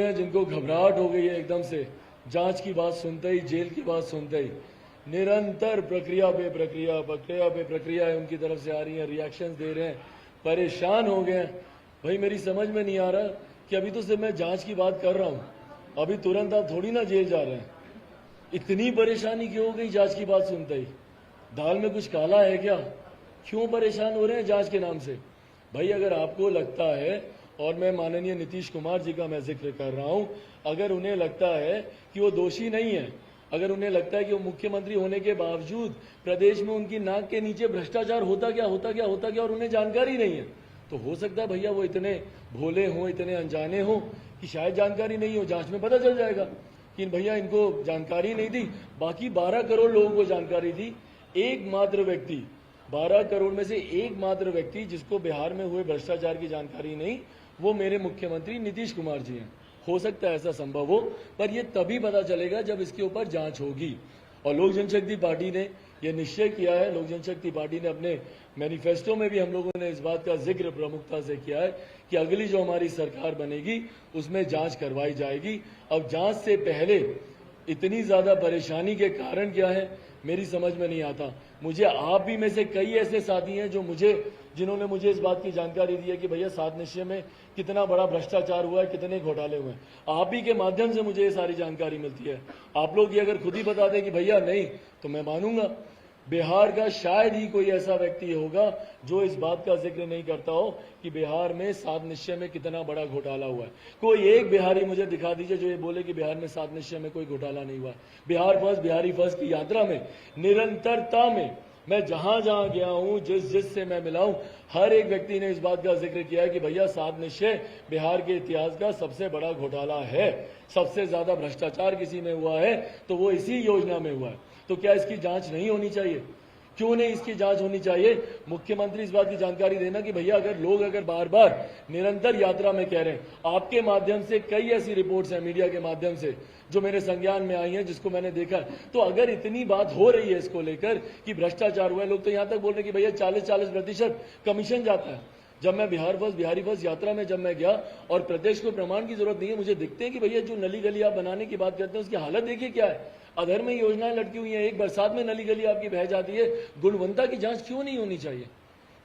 हैं जिनको घबराहट हो गई है एकदम से जांच की बात सुनते ही, जेल की बात सुनते ही। निरंतर प्रक्रिया पे प्रक्रिया उनकी तरफ से आ रही है, रिएक्शंस दे रहे हैं, परेशान हो गए हैं। भाई मेरी समझ में नहीं आ रहा कि अभी तो सिर्फ मैं जांच की बात कर रहा हूं, अभी तुरंत आप थोड़ी ना जेल जा रहे हैं। इतनी परेशानी क्यों हो गई जांच की बात सुनते ही? दाल में कुछ काला है क्या? क्यों परेशान हो रहे हैं जांच के नाम से? भाई अगर आपको लगता है, और मैं माननीय नीतीश कुमार जी का मैं जिक्र कर रहा हूं, अगर उन्हें लगता है कि वो दोषी नहीं है, अगर उन्हें लगता है कि वो मुख्यमंत्री होने के बावजूद प्रदेश में उनकी नाक के नीचे भ्रष्टाचार होता क्या और उन्हें जानकारी नहीं है, तो हो सकता है भैया वो इतने भोले हों, इतने अनजाने हों कि शायद जानकारी नहीं हो। जांच में पता चल जाएगा कि भैया इनको जानकारी नहीं थी, बाकी 12 करोड़ लोगों को जानकारी थी। एकमात्र व्यक्ति, 12 करोड़ में से एकमात्र व्यक्ति जिसको बिहार में हुए भ्रष्टाचार की जानकारी नहीं, वो मेरे मुख्यमंत्री नीतीश कुमार जी हैं। हो सकता है ऐसा संभव हो, पर यह तभी पता चलेगा जब इसके ऊपर जांच होगी। और लोक जनशक्ति पार्टी ने यह निश्चय किया है, लोक जनशक्ति पार्टी ने अपने मैनिफेस्टो में भी हम लोगों ने इस बात का जिक्र प्रमुखता से किया है कि अगली जो हमारी सरकार बनेगी उसमें जांच करवाई जाएगी। अब जांच से पहले इतनी ज्यादा परेशानी के कारण क्या है मेरी समझ में नहीं आता। मुझे आप भी में से कई ऐसे साथी हैं जिन्होंने मुझे इस बात की जानकारी दी है कि भैया 7 निश्चय में कितना बड़ा भ्रष्टाचार हुआ है, कितने घोटाले हुए हैं। आप ही के माध्यम से मुझे ये सारी जानकारी मिलती है। आप लोग ये अगर खुद ही बता दें कि भैया नहीं, तो मैं मानूंगा। बिहार का शायद ही कोई ऐसा व्यक्ति होगा जो इस बात का जिक्र नहीं करता हो कि बिहार में 7 निश्चय में कितना बड़ा घोटाला हुआ है। कोई एक बिहारी मुझे दिखा दीजिए जो ये बोले कि बिहार में 7 निश्चय में कोई घोटाला नहीं हुआ। बिहार फर्स्ट, बिहारी फर्स्ट की यात्रा में निरंतरता में मैं जहां जहां गया हूं, जिस से मैं मिला हूं, हर एक व्यक्ति ने इस बात का जिक्र किया है कि भैया 7 निश्चय बिहार के इतिहास का सबसे बड़ा घोटाला है। सबसे ज्यादा भ्रष्टाचार किसी में हुआ है तो वो इसी योजना में हुआ है। तो क्या इसकी जांच नहीं होनी चाहिए? क्यों नहीं इसकी जांच होनी चाहिए? मुख्यमंत्री इस बात की जानकारी देना कि भैया अगर बार बार निरंतर यात्रा में कह रहे हैं, आपके माध्यम से कई ऐसी रिपोर्ट्स हैं मीडिया के माध्यम से जो मेरे संज्ञान में आई हैं, जिसको मैंने देखा, तो अगर इतनी बात हो रही है इसको लेकर कि भ्रष्टाचार हुआ है, लोग तो यहां तक बोल रहे हैं कि भैया 40% कमीशन जाता है। जब मैं बिहार फर्स्ट, बिहारी फर्स्ट यात्रा में जब मैं गया, और प्रदेश को प्रमाण की जरूरत नहीं है, मुझे दिखते हैं कि भैया जो नली गली आप बनाने की बात करते हैं उसकी हालत देखिए क्या है। अधर में योजनाएं लटकी हुई हैं, एक बरसात में नली गली आपकी बह जाती है। गुणवत्ता की जांच क्यों नहीं होनी चाहिए?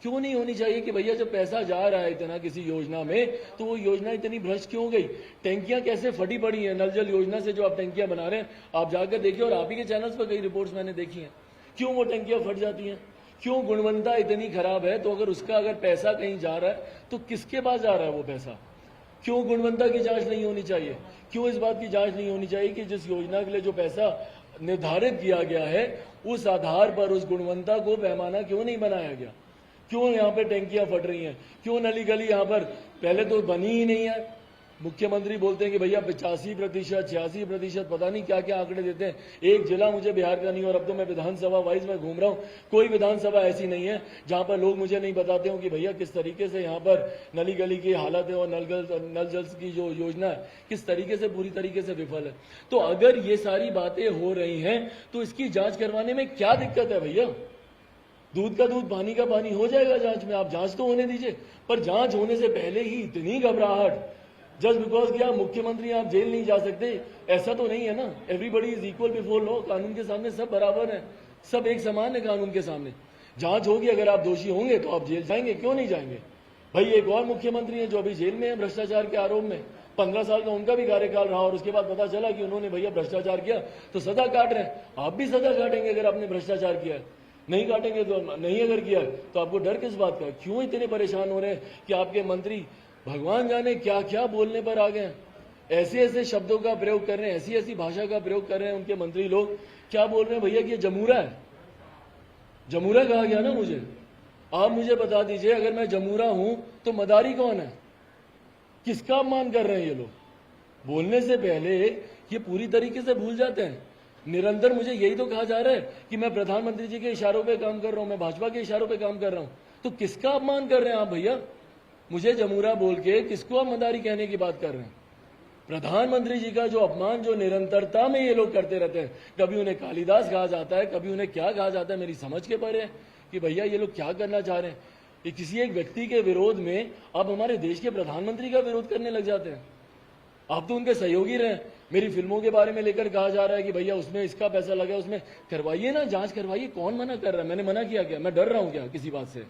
क्यों नहीं होनी चाहिए कि भैया जब पैसा जा रहा है इतना किसी योजना में, तो वो योजना इतनी भ्रष्ट क्यों गई? टैंकियां कैसे फटी पड़ी हैं नल जल योजना से जो आप टैंकियां बना रहे हैं, आप जाकर देखिए, और आप ही के चैनल्स पर कई रिपोर्ट्स मैंने देखी हैं। क्यों वो टैंकियां फट जाती हैं? क्यों गुणवत्ता इतनी खराब है? तो अगर पैसा कहीं जा रहा है तो किसके पास जा रहा है वो पैसा? क्यों गुणवत्ता की जांच नहीं होनी चाहिए? क्यों इस बात की जांच नहीं होनी चाहिए कि जिस योजना के लिए जो पैसा निर्धारित किया गया है उस आधार पर उस गुणवत्ता को पैमाना क्यों नहीं बनाया गया? क्यों यहाँ पे टैंकियां फट रही हैं? क्यों नली गली यहाँ पर पहले तो बनी ही नहीं है? मुख्यमंत्री बोलते हैं कि भैया 85%, 86%, पता नहीं क्या क्या आंकड़े देते हैं। एक जिला मुझे बिहार का नहीं, और अब तो मैं विधानसभा वाइज में घूम रहा हूँ, कोई विधानसभा ऐसी नहीं है जहां पर लोग मुझे नहीं बताते हो कि भैया किस तरीके से यहाँ पर नली गली की हालत है और नल जल की जो योजना है किस तरीके से पूरी तरीके से विफल है। तो अगर ये सारी बातें हो रही हैं तो इसकी जांच करवाने में क्या दिक्कत है भैया? दूध का दूध, पानी का पानी हो जाएगा जांच में। आप जांच तो होने दीजिए, पर जांच होने से पहले ही इतनी घबराहट जस्ट बिकॉज कि आप मुख्यमंत्री, आप जेल नहीं जा सकते, ऐसा तो नहीं है ना। Everybody is equal before law, कानून के सामने सब बराबर है, सब एक समान है कानून के सामने। जांच होगी, अगर आप दोषी होंगे तो आप जेल जाएंगे, क्यों नहीं जाएंगे? भाई एक और मुख्यमंत्री है जो अभी जेल में है भ्रष्टाचार के आरोप में, 15 साल का उनका भी कार्यकाल रहा, और उसके बाद पता चला कि उन्होंने भैया भ्रष्टाचार किया तो सजा काट रहे हैं। आप भी सजा काटेंगे अगर आपने भ्रष्टाचार किया है? नहीं काटेंगे तो नहीं, अगर किया तो आपको डर किस बात का? क्यों इतने परेशान हो रहे हैं कि आपके मंत्री भगवान जाने क्या क्या बोलने पर आ गए? ऐसे ऐसे शब्दों का प्रयोग कर रहे हैं, ऐसी ऐसी भाषा का प्रयोग कर रहे हैं उनके मंत्री लोग। क्या बोल रहे हैं भैया कि ये जमूरा है? जमूरा कहा गया ना मुझे। आप मुझे बता दीजिए, अगर मैं जमूरा हूं तो मदारी कौन है? किसका अपमान कर रहे हैं ये लोग? बोलने से पहले ये पूरी तरीके से भूल जाते हैं। निरंतर मुझे यही तो कहा जा रहा है कि मैं प्रधानमंत्री जी के इशारों पे काम कर रहा हूं, मैं भाजपा के इशारों पे काम कर रहा हूं। तो किसका अपमान कर रहे हैं आप भैया? मुझे जमूरा बोल के किसको आप मदारी कहने की बात कर रहे हैं? प्रधानमंत्री जी का जो अपमान, जो निरंतरता में ये लोग करते रहते हैं, कभी उन्हें कालिदास कहा जाता है, कभी उन्हें क्या कहा जाता है, मेरी समझ के परे है कि भैया ये लोग क्या करना चाह रहे हैं। कि किसी एक व्यक्ति के विरोध में आप हमारे देश के प्रधानमंत्री का विरोध करने लग जाते हैं। आप तो उनके सहयोगी रहे। मेरी फिल्मों के बारे में लेकर कहा जा रहा है कि भैया उसमें इसका पैसा लगा, उसमें करवाइए ना, जांच करवाइए। कौन मना कर रहा है? मैंने मना किया क्या? मैं डर रहा हूं क्या किसी बात से?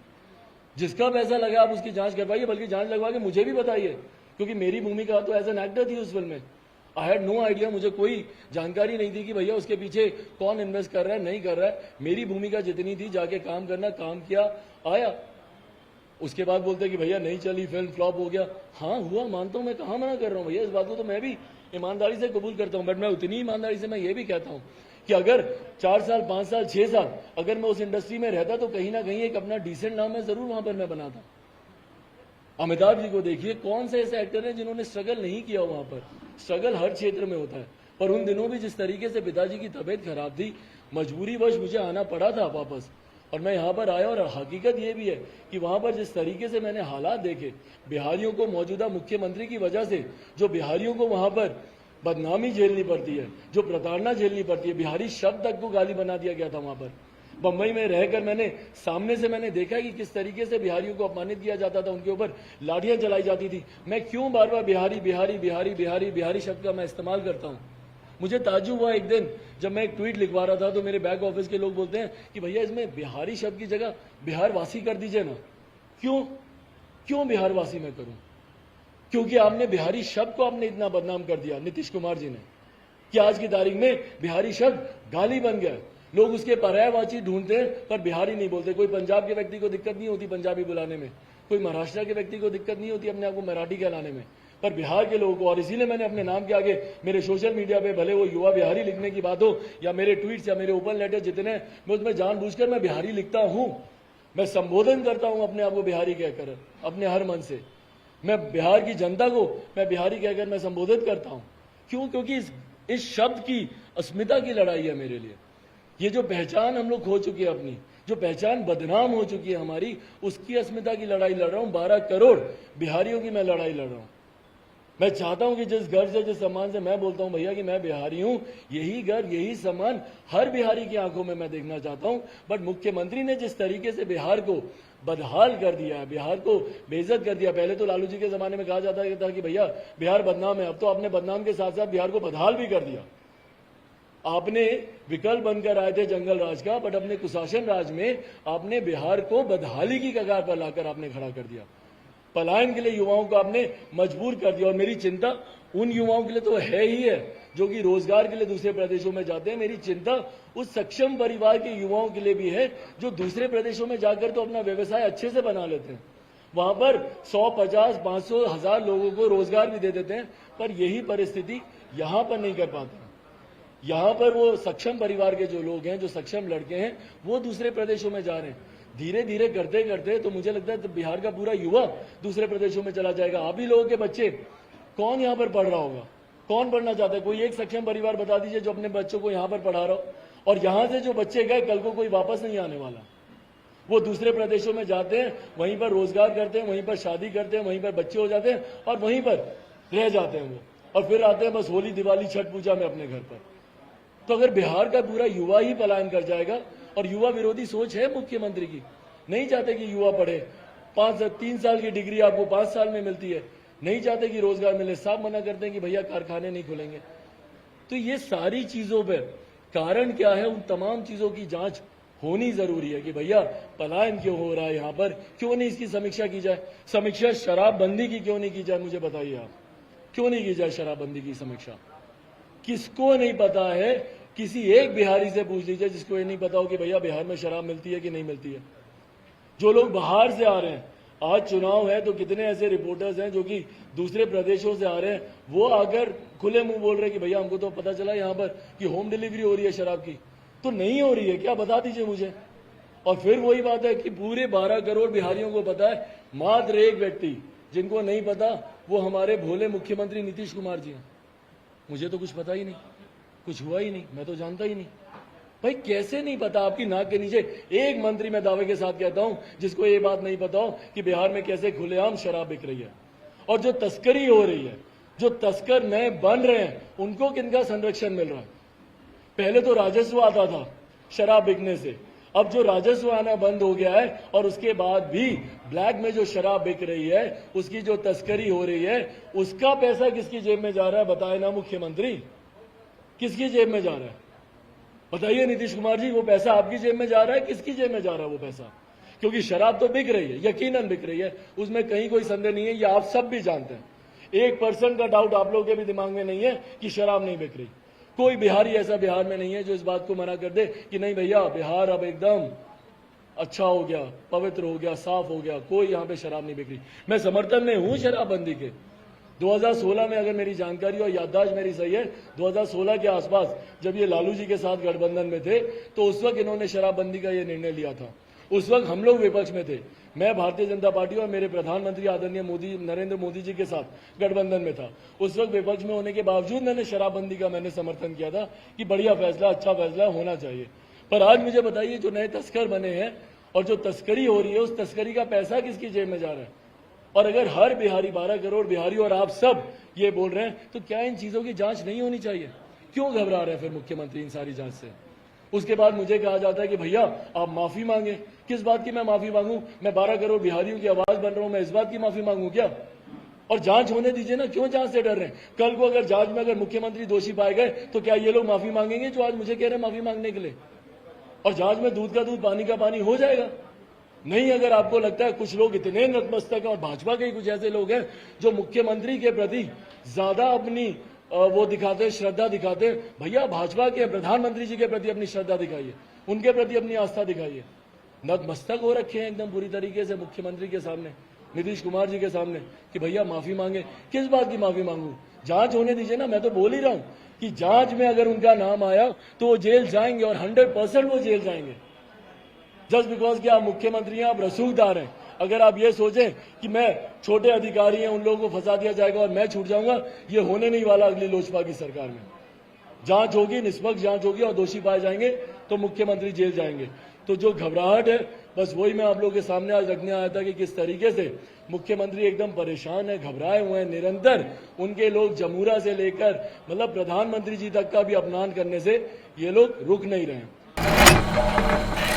जिसका पैसा लगा आप उसकी जांच करवाइए, बल्कि जांच लगवा के मुझे भी बताइए, क्योंकि मेरी भूमिका तो एज एन एक्टर थी उस फिल्म में। आई हैड नो आइडिया, मुझे कोई जानकारी नहीं थी कि भैया उसके पीछे कौन इन्वेस्ट कर रहा है, नहीं कर रहा है। मेरी भूमिका जितनी थी, जाके काम करना, काम किया, आया। उसके बाद बोलते कि भैया नहीं चली फिल्म, फ्लॉप हो गया। हाँ हुआ, मानता हूं, मैं कहां मना कर रहा हूं भैया, इस बात को तो मैं भी ईमानदारी से कबूल करता हूं। बट मैं उतनी ईमानदारी से मैं ये भी कहता हूं कि अगर 4 साल, 5 साल, 6 साल अगर मैं उस इंडस्ट्री में रहता तो कहीं ना कहीं एक अपना डिसेंट नाम है जरूर वहां पर मैं बनाता। अमिताभ जी को देखिए, कौन से ऐसे एक्टर हैं जिन्होंने स्ट्रगल नहीं किया वहां पर। स्ट्रगल हर क्षेत्र में होता है, पर उन दिनों भी जिस तरीके से पिताजी की तबीयत खराब थी, मजबूरीवश मुझे आना पड़ा था वापस, और मैं यहाँ पर आया। और हकीकत ये भी है कि वहां पर जिस तरीके से मैंने हालात देखे, बिहारियों को मौजूदा मुख्यमंत्री की वजह से जो बिहारियों को वहां पर बदनामी झेलनी पड़ती है, जो प्रताड़ना झेलनी पड़ती है, बिहारी शब्द तक को गाली बना दिया गया था वहां पर। बंबई में रहकर मैंने सामने से मैंने देखा कि किस तरीके से बिहारियों को अपमानित किया जाता था, उनके ऊपर लाठियां चलाई जाती थी। मैं क्यों बार बार बिहारी बिहारी बिहारी बिहारी बिहारी शब्द का मैं इस्तेमाल करता हूं? मुझे ताज्जुब हुआ एक दिन जब मैं एक ट्वीट लिखवा रहा था, तो मेरे बैक ऑफिस के लोग बोलते हैं कि भैया इसमें बिहारी शब्द की जगह बिहारवासी कर दीजिए ना। क्यों बिहारवासी मैं करूं? क्योंकि आपने बिहारी शब्द को आपने इतना बदनाम कर दिया, नीतीश कुमार जी ने, कि आज की तारीख में बिहारी शब्द गाली बन गया। लोग उसके पर्यायवाची ढूंढते हैं पर बिहारी नहीं बोलते। कोई पंजाब के व्यक्ति को दिक्कत नहीं होती पंजाबी बुलाने में, कोई महाराष्ट्र के व्यक्ति को दिक्कत नहीं होती अपने आप को मराठी कहलाने में, पर बिहार के लोगों को। और इसीलिए मैंने अपने नाम के आगे मेरे सोशल मीडिया पे, भले वो युवा बिहारी लिखने की बात हो या मेरे ट्वीट्स या मेरे ओपन लेटर जितने, मैं उसमें जानबूझकर मैं बिहारी लिखता हूं। मैं संबोधन करता हूं अपने आप को बिहारी कहकर, अपने हर मन से। मैं बिहार की जनता को मैं बिहारी कहकर मैं संबोधित करता हूं। क्यों? क्योंकि इस शब्द की अस्मिता की लड़ाई है मेरे लिए। ये जो पहचान हम लोग खो चुके हैं अपनी, जो पहचान बदनाम हो चुकी है हमारी, उसकी अस्मिता की लड़ाई लड़ रहा हूं। 12 करोड़ बिहारियों की मैं लड़ाई लड़ रहा हूं। मैं चाहता हूं कि जिस गर्व से, जिस सम्मान से मैं बोलता हूं भैया कि मैं बिहारी हूं, यही गर्व, यही सम्मान हर बिहारी की आंखों में मैं देखना चाहता हूं। बट मुख्यमंत्री ने जिस तरीके से बिहार को बदहाल कर दिया है, बिहार को बेइज्जत कर दिया। पहले तो लालू जी के जमाने में कहा जाता था कि भैया बिहार बदनाम है, अब तो आपने बदनाम के साथ साथ बिहार को बदहाल भी कर दिया। आपने विकल्प बनकर आए थे जंगल राज का, बट अपने कुशासन राज में आपने बिहार को बदहाली की कगार पर लाकर आपने खड़ा कर दिया। पलायन के लिए युवाओं को आपने मजबूर कर दिया। और मेरी चिंता उन युवाओं के लिए तो है ही है जो कि रोजगार के लिए दूसरे प्रदेशों में जाते हैं। मेरी चिंता उस सक्षम परिवार के युवाओं के लिए भी है जो दूसरे प्रदेशों में जाकर तो अपना व्यवसाय अच्छे से बना लेते हैं, वहां पर 100, 50, 500, 1000 लोगों को रोजगार भी दे देते हैं, पर यही परिस्थिति यहां पर नहीं कर पाते। यहां पर वो सक्षम परिवार के जो लोग हैं, जो सक्षम लड़के हैं, वो दूसरे प्रदेशों में जा रहे हैं। धीरे धीरे करते करते तो मुझे लगता है तो बिहार का पूरा युवा दूसरे प्रदेशों में चला जाएगा। आप ही लोगों के बच्चे, कौन यहां पर पढ़ रहा होगा? कौन पढ़ना चाहता है? कोई एक सक्षम परिवार बता दीजिए जो अपने बच्चों को यहां पर पढ़ा रहा हो। और यहां से जो बच्चे गए, कल को कोई वापस नहीं आने वाला। वो दूसरे प्रदेशों में जाते हैं, वहीं पर रोजगार करते हैं, वहीं पर शादी करते हैं, वहीं पर बच्चे हो जाते हैं और वहीं पर रह जाते हैं वो, और फिर आते हैं बस होली, दिवाली, छठ पूजा में अपने घर पर। तो अगर बिहार का पूरा युवा ही पलायन कर जाएगा, और युवा विरोधी सोच है मुख्यमंत्री की, नहीं चाहते कि युवा पढ़े, 3 साल की डिग्री आपको 5 साल में मिलती है, नहीं चाहते कि रोजगार मिले, साफ मना करते हैं कि भैया कारखाने नहीं खुलेंगे। तो ये सारी चीजों पर कारण क्या है, उन तमाम चीजों की जांच होनी जरूरी है कि भैया पलायन क्यों हो रहा है यहाँ पर, क्यों नहीं इसकी समीक्षा की जाए। समीक्षा शराबबंदी की क्यों नहीं की जाए, मुझे बताइए आप, क्यों नहीं की जाए शराबबंदी की समीक्षा? किसको नहीं पता है? किसी एक बिहारी से पूछ लीजिए जिसको ये नहीं पता हो कि भैया बिहार में शराब मिलती है कि नहीं मिलती है। जो लोग बाहर से आ रहे हैं, आज चुनाव है तो कितने ऐसे रिपोर्टर्स हैं जो कि दूसरे प्रदेशों से आ रहे हैं, वो आकर खुले मुंह बोल रहे हैं कि भैया हमको तो पता चला यहाँ पर कि होम डिलीवरी हो रही है शराब की। तो नहीं हो रही है क्या? बता दीजिए मुझे। और फिर वही बात है कि पूरे 12 करोड़ बिहारियों को पता है, मात्र एक व्यक्ति जिनको नहीं पता वो हमारे भोले मुख्यमंत्री नीतीश कुमार जी हैं। मुझे तो कुछ पता ही नहीं, कुछ हुआ ही नहीं, मैं तो जानता ही नहीं। भाई कैसे नहीं पता? आपकी नाक के नीचे एक मंत्री, मैं दावे के साथ कहता हूं, जिसको ये बात नहीं पता हो कि बिहार में कैसे खुलेआम शराब बिक रही है, और जो तस्करी हो रही है, जो तस्कर नए बन रहे हैं, उनको किनका संरक्षण मिल रहा है? पहले तो राजस्व आता था शराब बिकने से, अब जो राजस्व आना बंद हो गया है और उसके बाद भी ब्लैक में जो शराब बिक रही है, उसकी जो तस्करी हो रही है, उसका पैसा किसकी जेब में जा रहा है बताए ना मुख्यमंत्री, किसकी जेब में जा रहा है बताइए नीतीश कुमार जी। वो पैसा आपकी जेब में जा रहा है, किसकी जेब में जा रहा है वो पैसा? क्योंकि शराब तो बिक रही है, यकीनन बिक रही है, उसमें कहीं कोई संदेह नहीं है, ये आप सब भी जानते हैं। 1% का डाउट आप लोगों के भी दिमाग में नहीं है कि शराब नहीं बिक रही। कोई बिहारी ऐसा बिहार में नहीं है जो इस बात को मना कर दे कि नहीं भैया बिहार अब एकदम अच्छा हो गया, पवित्र हो गया, साफ हो गया, कोई यहाँ पे शराब नहीं बिक रही। मैं समर्थन में हूं शराबबंदी के। 2016 में अगर मेरी जानकारी और याददाश्त मेरी सही है, 2016 के आसपास जब ये लालू जी के साथ गठबंधन में थे तो उस वक्त इन्होंने शराबबंदी का ये निर्णय लिया था। उस वक्त हम लोग विपक्ष में थे, मैं भारतीय जनता पार्टी और मेरे प्रधानमंत्री आदरणीय नरेंद्र मोदी जी के साथ गठबंधन में था। उस वक्त विपक्ष में होने के बावजूद मैंने शराबबंदी का समर्थन किया था कि बढ़िया फैसला, अच्छा फैसला होना चाहिए। पर आज मुझे बताइए, जो नए तस्कर बने हैं और जो तस्करी हो रही है, उस तस्करी का पैसा किसकी जेब में जा रहा है? और अगर हर बिहारी, 12 करोड़ बिहारी और आप सब ये बोल रहे हैं, तो क्या इन चीजों की जांच नहीं होनी चाहिए? क्यों घबरा रहे हैं फिर मुख्यमंत्री इन सारी जांच से? उसके बाद मुझे कहा जाता है कि भैया आप माफी मांगे। किस बात की मैं माफी मांगू? मैं 12 करोड़ बिहारियों की आवाज बन रहा हूं, मैं इस बात की माफी मांगू क्या? और जांच होने दीजिए ना, क्यों जांच से डर रहे हैं? कल को अगर जांच में अगर मुख्यमंत्री दोषी पाए गए तो क्या ये लोग माफी मांगेंगे जो आज मुझे कह रहे हैं माफी मांगने के लिए? और जांच में दूध का दूध पानी का पानी हो जाएगा। नहीं, अगर आपको लगता है कुछ लोग इतने नतमस्तक हैं और भाजपा के कुछ ऐसे लोग हैं जो मुख्यमंत्री के प्रति ज्यादा अपनी वो दिखाते, श्रद्धा दिखाते, भैया भाजपा के प्रधानमंत्री जी के प्रति अपनी श्रद्धा दिखाइए, उनके प्रति अपनी आस्था दिखाइए। नतमस्तक हो रखे हैं एकदम पूरी तरीके से मुख्यमंत्री के सामने, नीतीश कुमार जी के सामने कि भैया माफी मांगे। किस बात की माफी मांगू? जांच होने दीजिए ना। मैं तो बोल ही रहा हूं कि जांच में अगर उनका नाम आया तो वो जेल जाएंगे और 100% वो जेल जाएंगे। जस्ट बिकॉज कि आप मुख्यमंत्री हैं, आप रसूखदार हैं। अगर आप ये सोचें कि मैं छोटे अधिकारी हैं, उन लोगों को फंसा दिया जाएगा और मैं छूट जाऊंगा, ये होने नहीं वाला। अगली लोजपा की सरकार में जांच होगी, निष्पक्ष जांच होगी और दोषी पाए जाएंगे तो मुख्यमंत्री जेल जाएंगे। तो जो घबराहट है, बस वही मैं आप लोगों के सामने आज रखने आया था कि किस तरीके से मुख्यमंत्री एकदम परेशान है, घबराए हुए हैं। निरंतर उनके लोग जमूरा से लेकर मतलब प्रधानमंत्री जी तक का भी अपमान करने से ये लोग रुक नहीं रहे हैं।